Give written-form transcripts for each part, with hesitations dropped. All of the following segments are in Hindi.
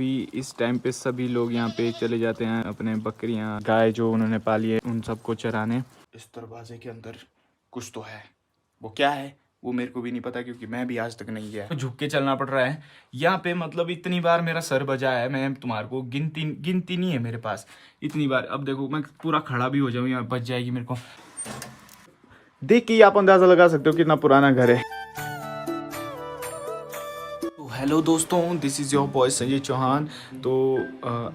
अभी इस टाइम पे सभी लोग यहाँ पे चले जाते हैं अपने बकरियाँ गाय जो उन्होंने पाली है उन सबको चराने। इस दरवाजे के अंदर कुछ तो है, वो क्या है वो मेरे को भी नहीं पता क्योंकि मैं भी आज तक नहीं गया। तो झुक के चलना पड़ रहा है यहाँ पे, मतलब इतनी बार मेरा सर बजा है, मैं तुम्हारे को गिनती नहीं है मेरे पास इतनी बार। अब देखो मैं पूरा खड़ा भी हो जाऊँ यहाँ बच जाएगी मेरे को। देख के ही आप अंदाजा लगा सकते हो कितना पुराना घर है। हेलो दोस्तों, this is your boy Sanjay Chauhan. तो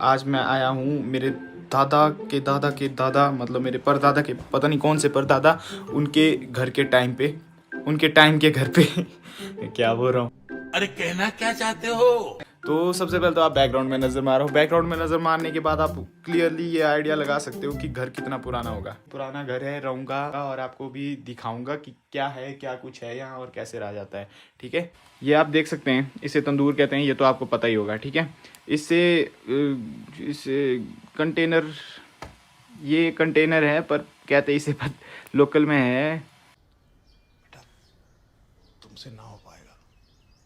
आज मैं आया हूँ मेरे दादा के दादा के दादा, मतलब मेरे परदादा के, पता नहीं कौन से परदादा, उनके घर के टाइम पे, उनके टाइम के घर पे क्या बोल रहा हूँ, अरे कहना क्या चाहते हो? तो सबसे पहले तो आप बैकग्राउंड में नज़र मारो। बैकग्राउंड में नज़र मारने के बाद आप क्लियरली ये आइडिया लगा सकते हो कि घर कितना पुराना होगा। पुराना घर है, रहूँगा और आपको भी दिखाऊंगा कि क्या है, क्या कुछ है यहाँ और कैसे रहा जाता है। ठीक है, ये आप देख सकते हैं, इसे तंदूर कहते हैं, ये तो आपको पता ही होगा। ठीक है, इससे कंटेनर, ये कंटेनर है पर कहते हैं इसे लोकल में है, तुमसे ना हो पाएगा।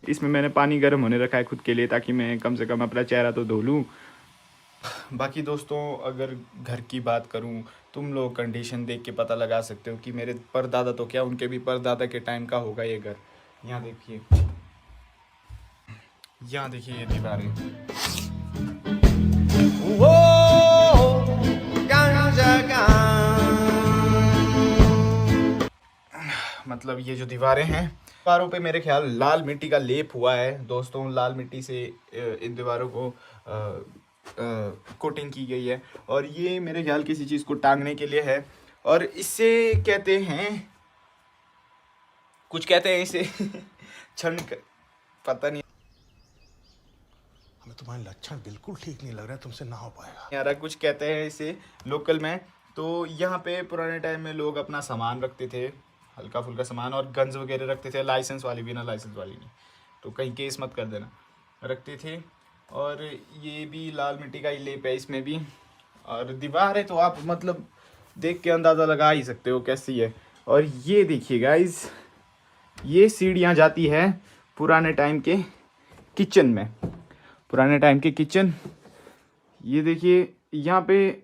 इसमें मैंने पानी गर्म होने रखा है खुद के लिए ताकि मैं कम से कम अपना चेहरा तो धो लूँ। बाकी दोस्तों, अगर घर की बात करूं, तुम लोग कंडीशन देख के पता लगा सकते हो कि मेरे परदादा तो क्या, उनके भी परदादा के टाइम का होगा ये घर। यहाँ देखिए, यहाँ देखिए ये दीवारें, मतलब ये जो दीवारें हैं, दीवारों पे मेरे ख्याल लाल मिट्टी का लेप हुआ है दोस्तों। लाल मिट्टी से इन दीवारों को कोटिंग की गई है और ये मेरे ख्याल किसी चीज़ को टांगने के लिए है। और इससे कहते हैं, कुछ कहते हैं इसे छन, पता नहीं हमें तुम्हारे लक्षण बिल्कुल ठीक नहीं लग रहा है, तुमसे ना हो पाएगा यार, कुछ कहते हैं इसे लोकल में। तो यहाँ पे पुराने टाइम में लोग अपना सामान रखते थे, हल्का फुल्का सामान, और गन्स वगैरह रखते थे, लाइसेंस वाली भी ना, लाइसेंस वाली नहीं, तो कहीं केस मत कर देना, रखते थे। और ये भी लाल मिट्टी का ही लेप है इसमें भी। और दीवार है तो आप मतलब देख के अंदाज़ा लगा ही सकते हो कैसी है। और ये देखिए गाइस, ये सीढ़ियाँ जाती है पुराने टाइम के किचन में, पुराने टाइम के किचन। ये देखिए यहाँ पे,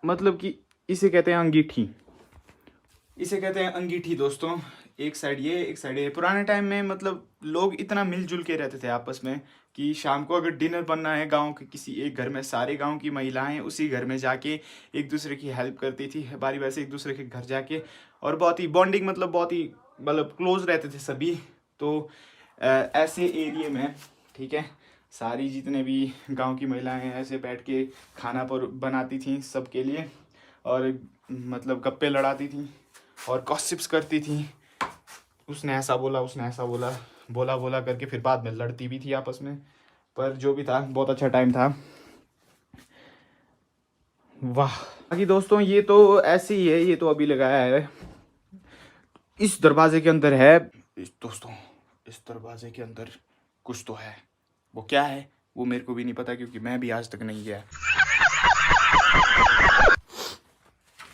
मतलब कि इसे कहते हैं अंगीठी, इसे कहते हैं अंगीठी दोस्तों। एक साइड ये, एक साइड ये। पुराने टाइम में मतलब लोग इतना मिलजुल के रहते थे आपस में कि शाम को अगर डिनर बनना है गांव के किसी एक घर में, सारे गांव की महिलाएं उसी घर में जाके एक दूसरे की हेल्प करती थी बारी बारी से, एक दूसरे के घर जाके, और बहुत ही बॉन्डिंग, मतलब बहुत ही मतलब क्लोज रहते थे सभी। तो ऐसे एरिए में, ठीक है, सारी जितने भी गांव की महिलाएं हैं ऐसे बैठ के खाना पर बनाती थी सबके लिए, और मतलब गप्पे लड़ाती थी और गॉसिप्स करती थी। उसने ऐसा बोला, उसने ऐसा बोला, बोला बोला करके फिर बाद में लड़ती भी थी आपस में। पर जो भी था, बहुत अच्छा टाइम था। वाह। बाकी दोस्तों ये तो ऐसे ही है, ये तो अभी लगाया है। इस दरवाजे के अंदर है दोस्तों, इस दरवाजे के अंदर कुछ तो है, वो क्या है वो मेरे को भी नहीं पता क्योंकि मैं भी आज तक नहीं गया।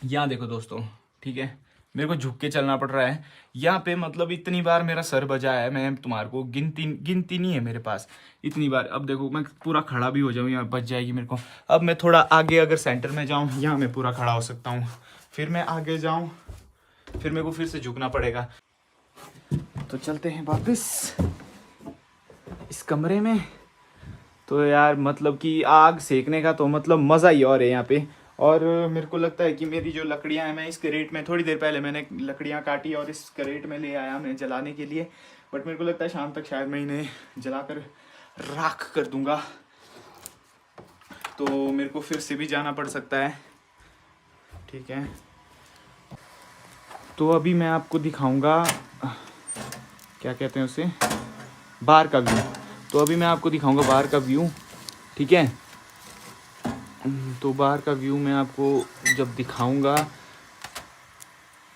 यहाँ देखो दोस्तों, ठीक है, मेरे को झुक के चलना पड़ रहा है यहाँ पे, मतलब इतनी बार मेरा सर बजा है, मैं तुम्हारे को गिनती नहीं है मेरे पास इतनी बार। अब देखो मैं पूरा खड़ा भी हो जाऊँ, यहाँ बच जाएगी मेरे को। अब मैं थोड़ा आगे अगर सेंटर में जाऊँ, यहाँ मैं पूरा खड़ा हो सकता हूँ, फिर मैं आगे जाऊँ, फिर मेरे को फिर से झुकना पड़ेगा। तो चलते हैं वापस इस कमरे में। तो यार मतलब कि आग सेकने का तो मतलब मज़ा ही और है यहाँ पे। और मेरे को लगता है कि मेरी जो लकड़ियाँ हैं, मैं इस करेट में, थोड़ी देर पहले मैंने लकड़ियाँ काटी और इस करेट में ले आया मैं जलाने के लिए, बट मेरे को लगता है शाम तक शायद मैं इन्हें जलाकर राख कर दूँगा। तो मेरे को फिर से भी जाना पड़ सकता है, ठीक है। तो अभी मैं आपको दिखाऊँगा, क्या कहते हैं उसे, बाहर का व्यू। तो अभी मैं आपको दिखाऊँगा बाहर का व्यू, ठीक है। तो बाहर का व्यू मैं आपको जब दिखाऊंगा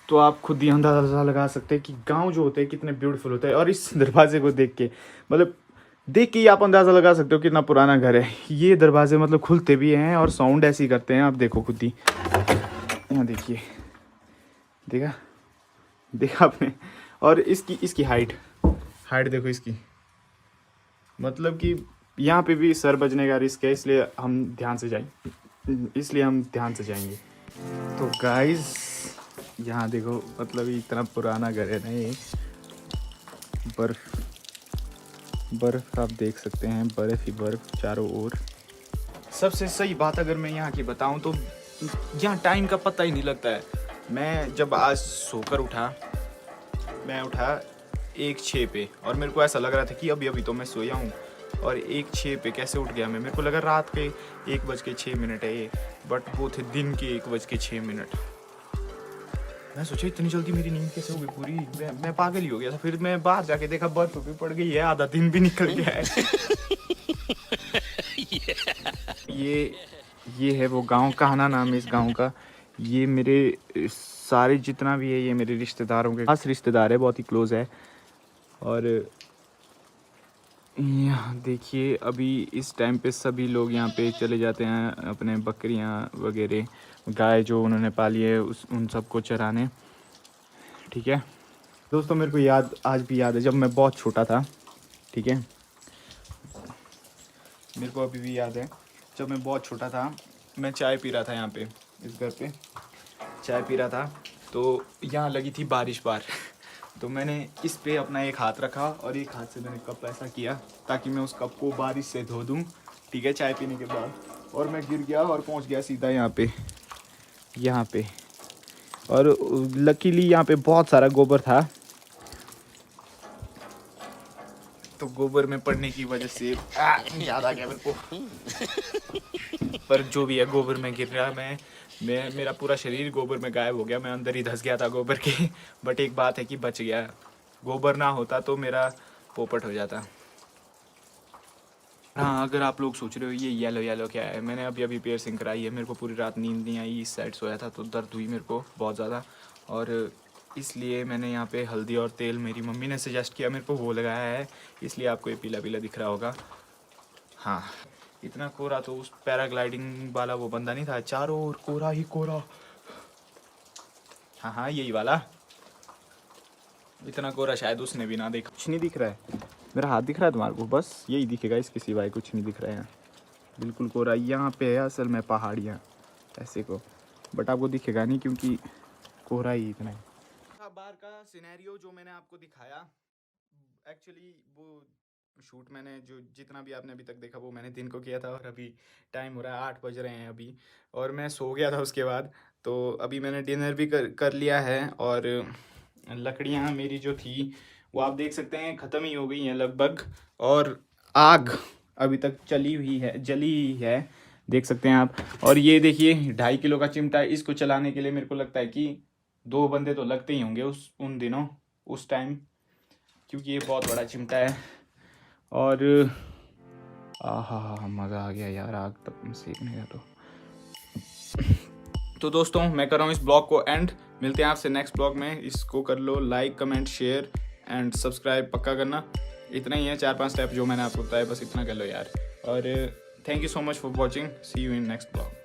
तो आप खुद ही अंदाज़ा लगा सकते हैं कि गांव जो होते हैं कितने ब्यूटीफुल होते हैं। और इस दरवाजे को देख के, मतलब देख के ही आप अंदाज़ा लगा सकते हो कितना पुराना घर है। ये दरवाजे मतलब खुलते भी हैं और साउंड ऐसे ही करते हैं, आप देखो खुद ही। यहाँ देखिए, देखा देखा आपने। और इसकी हाइट देखो इसकी, मतलब कि यहाँ पे भी सर बजने का रिस्क है, इसलिए हम ध्यान से जाएंगे। तो गाइस यहाँ देखो, मतलब इतना पुराना घर है ना ये। बर्फ आप देख सकते हैं, बर्फ ही बर्फ चारों ओर। सबसे सही बात अगर मैं यहाँ की बताऊँ तो यहाँ टाइम का पता ही नहीं लगता है। मैं जब आज सोकर उठा, मैं उठा 1:06 पे, और मेरे को ऐसा लग रहा था कि अभी तो मैं सोया हूँ, और 1:06 पे कैसे उठ गया मैं। मेरे को लगा रात के 1:06 है ये, बट वो थे दिन के 1:06। मैं सोचा इतनी जल्दी मेरी नींद कैसे हो गई पूरी, मैं पागल ही हो गया था। फिर मैं बाहर जाके देखा बर्फ भी पड़ गई है, आधा दिन भी निकल गया है। ये है वो गांव, कहना नाम है इस गांव का। ये मेरे सारे जितना भी है ये मेरे रिश्तेदारों के खास रिश्तेदार है, बहुत ही क्लोज है। और यहाँ देखिए अभी इस टाइम पे सभी लोग यहाँ पे चले जाते हैं अपने बकरियाँ वगैरह, गाय जो उन्होंने पाली है उन सबको चराने। ठीक है दोस्तों, मेरे को आज भी याद है जब मैं बहुत छोटा था। ठीक है, मेरे को अभी भी याद है जब मैं बहुत छोटा था, मैं चाय पी रहा था यहाँ पे, इस घर पे चाय पी रहा था, तो यहाँ लगी थी बारिश बार। तो मैंने इस पे अपना एक हाथ रखा और एक हाथ से मैंने कप ऐसा किया ताकि मैं उस कप को बारिश से धो दूँ। ठीक है, चाय पीने के बाद, और मैं गिर गया और पहुँच गया सीधा यहाँ पे। और लकीली यहाँ पे बहुत सारा गोबर था, तो गोबर में पड़ने की वजह से याद आ गया मेरे को। पर जो भी है, गोबर में गिर रहा, मेरा पूरा शरीर गोबर में गायब हो गया, मैं अंदर ही धंस गया था गोबर के। बट एक बात है कि बच गया, गोबर ना होता तो मेरा पोपट हो जाता। हाँ, अगर आप लोग सोच रहे हो ये येलो क्या है, मैंने अभी पियर्सिंग कराई है। मेरे को पूरी रात नींद नहीं आई, इस साइड सोया था तो दर्द हुई मेरे को बहुत ज़्यादा, और इसलिए मैंने यहाँ पे हल्दी और तेल मेरी मम्मी ने सजेस्ट किया मेरे को, वो लगाया है, इसलिए आपको ये पीला पीला दिख रहा होगा। हाँ, इतना कोहरा तो उस पैराग्लाइडिंग वाला वो बंदा नहीं था, चारों ओर कोहरा ही कोहरा। हाँ यही वाला, इतना कोहरा शायद उसने भी ना देखा। कुछ नहीं दिख रहा है, मेरा हाथ दिख रहा है तुम्हारे को, बस यही दिखेगा, इसके सिवाय कुछ नहीं दिख रहा है। बिल्कुल कोहरा यहाँ पे है, असल में पहाड़ियाँ ऐसे को, बट आपको दिखेगा नहीं क्योंकि कोहरा ही इतना है। बार का सिनेरियो जो मैंने आपको दिखाया, एक्चुअली वो शूट मैंने जितना भी आपने अभी तक देखा वो मैंने दिन को किया था, और अभी टाइम हो रहा है 8 बज रहे हैं अभी, और मैं सो गया था उसके बाद। तो अभी मैंने डिनर भी कर लिया है, और लकड़ियाँ मेरी जो थी वो आप देख सकते हैं ख़त्म ही हो गई हैं लगभग, और आग अभी तक जली ही है, देख सकते हैं आप। और ये देखिए 2.5 किलो का चिमटा, इसको चलाने के लिए मेरे को लगता है कि 2 बंदे तो लगते ही होंगे उन दिनों, उस टाइम, क्योंकि ये बहुत बड़ा चिमटा है। और मज़ा आ गया यार आग तक सीखने का। तो दोस्तों मैं कर रहा हूँ इस ब्लॉग को एंड, मिलते हैं आपसे नेक्स्ट ब्लॉग में। इसको कर लो like, comment, share and subscribe पक्का करना। इतना ही है, 4-5 स्टेप जो मैंने आपको बताया, बस इतना कर लो यार। और thank you so much for watching, see you in next blog.